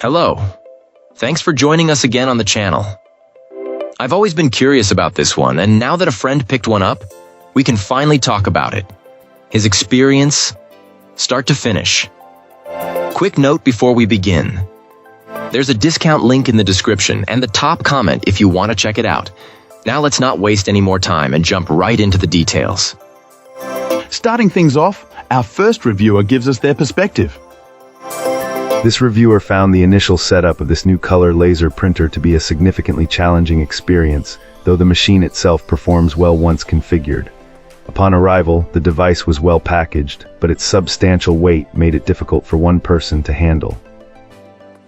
Hello. Thanks for joining us again on the channel. I've always been curious about this one, and now that a friend picked one up, we can finally talk about it. His experience, start to finish. Quick note before we begin. There's a discount link in the description and the top comment if you want to check it out. Now let's not waste any more time and jump right into the details. Starting things off, our first reviewer gives us their perspective. This reviewer found the initial setup of this new color laser printer to be a significantly challenging experience, though the machine itself performs well once configured. Upon arrival, the device was well packaged, but its substantial weight made it difficult for one person to handle.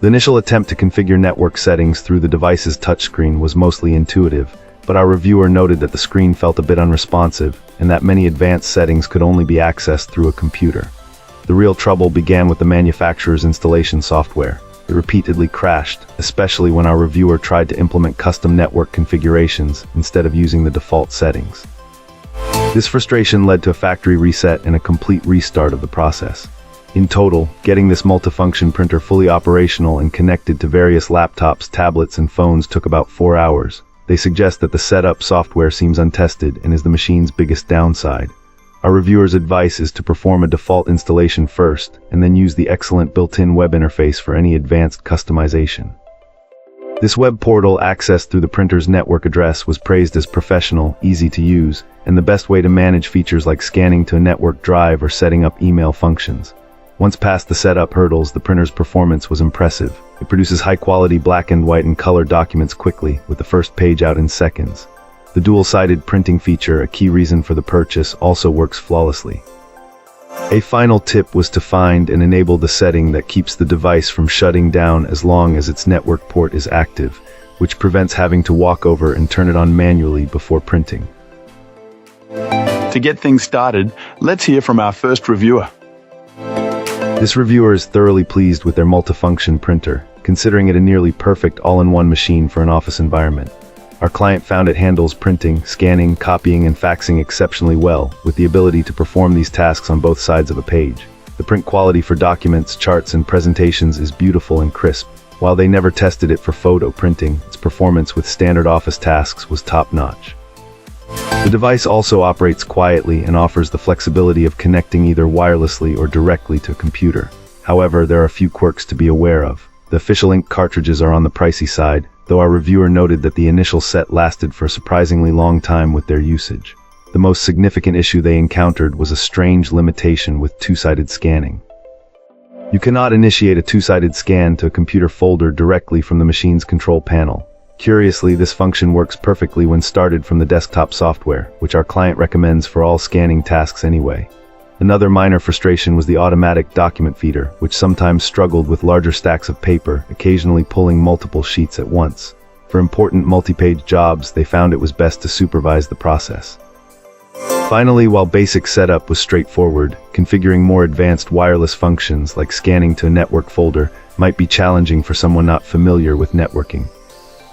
The initial attempt to configure network settings through the device's touchscreen was mostly intuitive, but our reviewer noted that the screen felt a bit unresponsive, and that many advanced settings could only be accessed through a computer. The real trouble began with the manufacturer's installation software. It repeatedly crashed, especially when our reviewer tried to implement custom network configurations instead of using the default settings. This frustration led to a factory reset and a complete restart of the process. In total, getting this multifunction printer fully operational and connected to various laptops, tablets, and phones took about 4 hours. They suggest that the setup software seems untested and is the machine's biggest downside. Our reviewer's advice is to perform a default installation first, and then use the excellent built-in web interface for any advanced customization. This web portal, accessed through the printer's network address, was praised as professional, easy to use, and the best way to manage features like scanning to a network drive or setting up email functions. Once past the setup hurdles, the printer's performance was impressive. It produces high-quality black and white and color documents quickly, with the first page out in seconds. The dual-sided printing feature, a key reason for the purchase, also works flawlessly. A final tip was to find and enable the setting that keeps the device from shutting down as long as its network port is active, which prevents having to walk over and turn it on manually before printing. To get things started, let's hear from our first reviewer. This reviewer is thoroughly pleased with their multifunction printer, considering it a nearly perfect all-in-one machine for an office environment. Our client found it handles printing, scanning, copying, and faxing exceptionally well, with the ability to perform these tasks on both sides of a page. The print quality for documents, charts, and presentations is beautiful and crisp. While they never tested it for photo printing, its performance with standard office tasks was top-notch. The device also operates quietly and offers the flexibility of connecting either wirelessly or directly to a computer. However, there are a few quirks to be aware of. The official ink cartridges are on the pricey side, though our reviewer noted that the initial set lasted for a surprisingly long time with their usage. The most significant issue they encountered was a strange limitation with two-sided scanning. You cannot initiate a two-sided scan to a computer folder directly from the machine's control panel. Curiously, this function works perfectly when started from the desktop software, which our client recommends for all scanning tasks anyway. Another minor frustration was the automatic document feeder, which sometimes struggled with larger stacks of paper, occasionally pulling multiple sheets at once. For important multi-page jobs, they found it was best to supervise the process. Finally, while basic setup was straightforward, configuring more advanced wireless functions like scanning to a network folder might be challenging for someone not familiar with networking.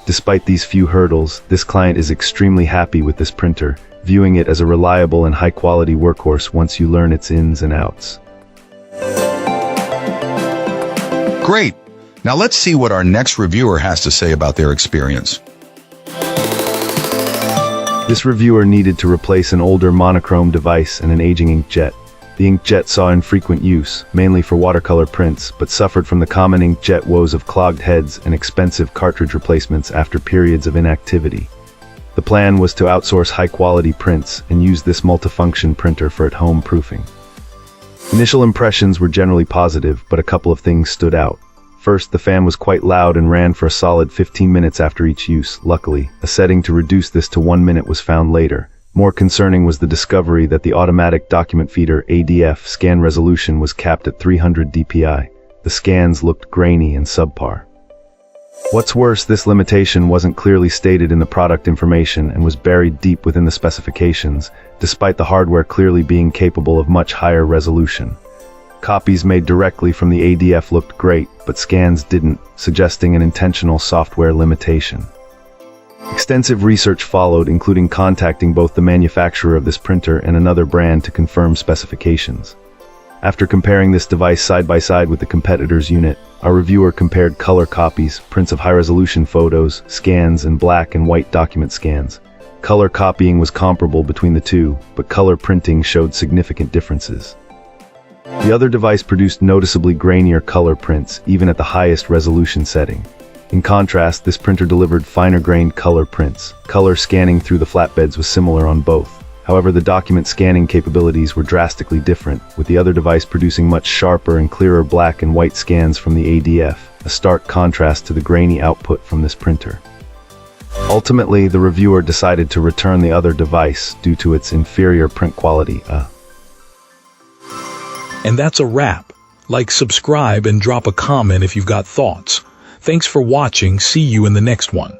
Despite these few hurdles, this client is extremely happy with this printer, viewing it as a reliable and high-quality workhorse once you learn its ins and outs. Great! Now let's see what our next reviewer has to say about their experience. This reviewer needed to replace an older monochrome device and an aging inkjet. The inkjet saw infrequent use, mainly for watercolor prints, but suffered from the common inkjet woes of clogged heads and expensive cartridge replacements after periods of inactivity. The plan was to outsource high-quality prints and use this multifunction printer for at-home proofing. Initial impressions were generally positive, but a couple of things stood out. First, the fan was quite loud and ran for a solid 15 minutes after each use. Luckily, a setting to reduce this to 1 minute was found later. More concerning was the discovery that the automatic document feeder ADF scan resolution was capped at 300 dpi. The scans looked grainy and subpar. What's worse, this limitation wasn't clearly stated in the product information and was buried deep within the specifications, despite the hardware clearly being capable of much higher resolution. Copies made directly from the ADF looked great, but scans didn't, suggesting an intentional software limitation. Extensive research followed, including contacting both the manufacturer of this printer and another brand to confirm specifications. After comparing this device side by side with the competitor's unit, Our reviewer compared color copies, prints of high-resolution photos, scans, and black and white document scans. Color copying was comparable between the two, but color printing showed significant differences. The other device produced noticeably grainier color prints, even at the highest resolution setting. In contrast, this printer delivered finer-grained color prints. Color scanning through the flatbeds was similar on both. However, the document scanning capabilities were drastically different, with the other device producing much sharper and clearer black and white scans from the ADF, a stark contrast to the grainy output from this printer. Ultimately, the reviewer decided to return the other device due to its inferior print quality. And that's a wrap. Like, subscribe, and drop a comment if you've got thoughts. Thanks for watching. See you in the next one.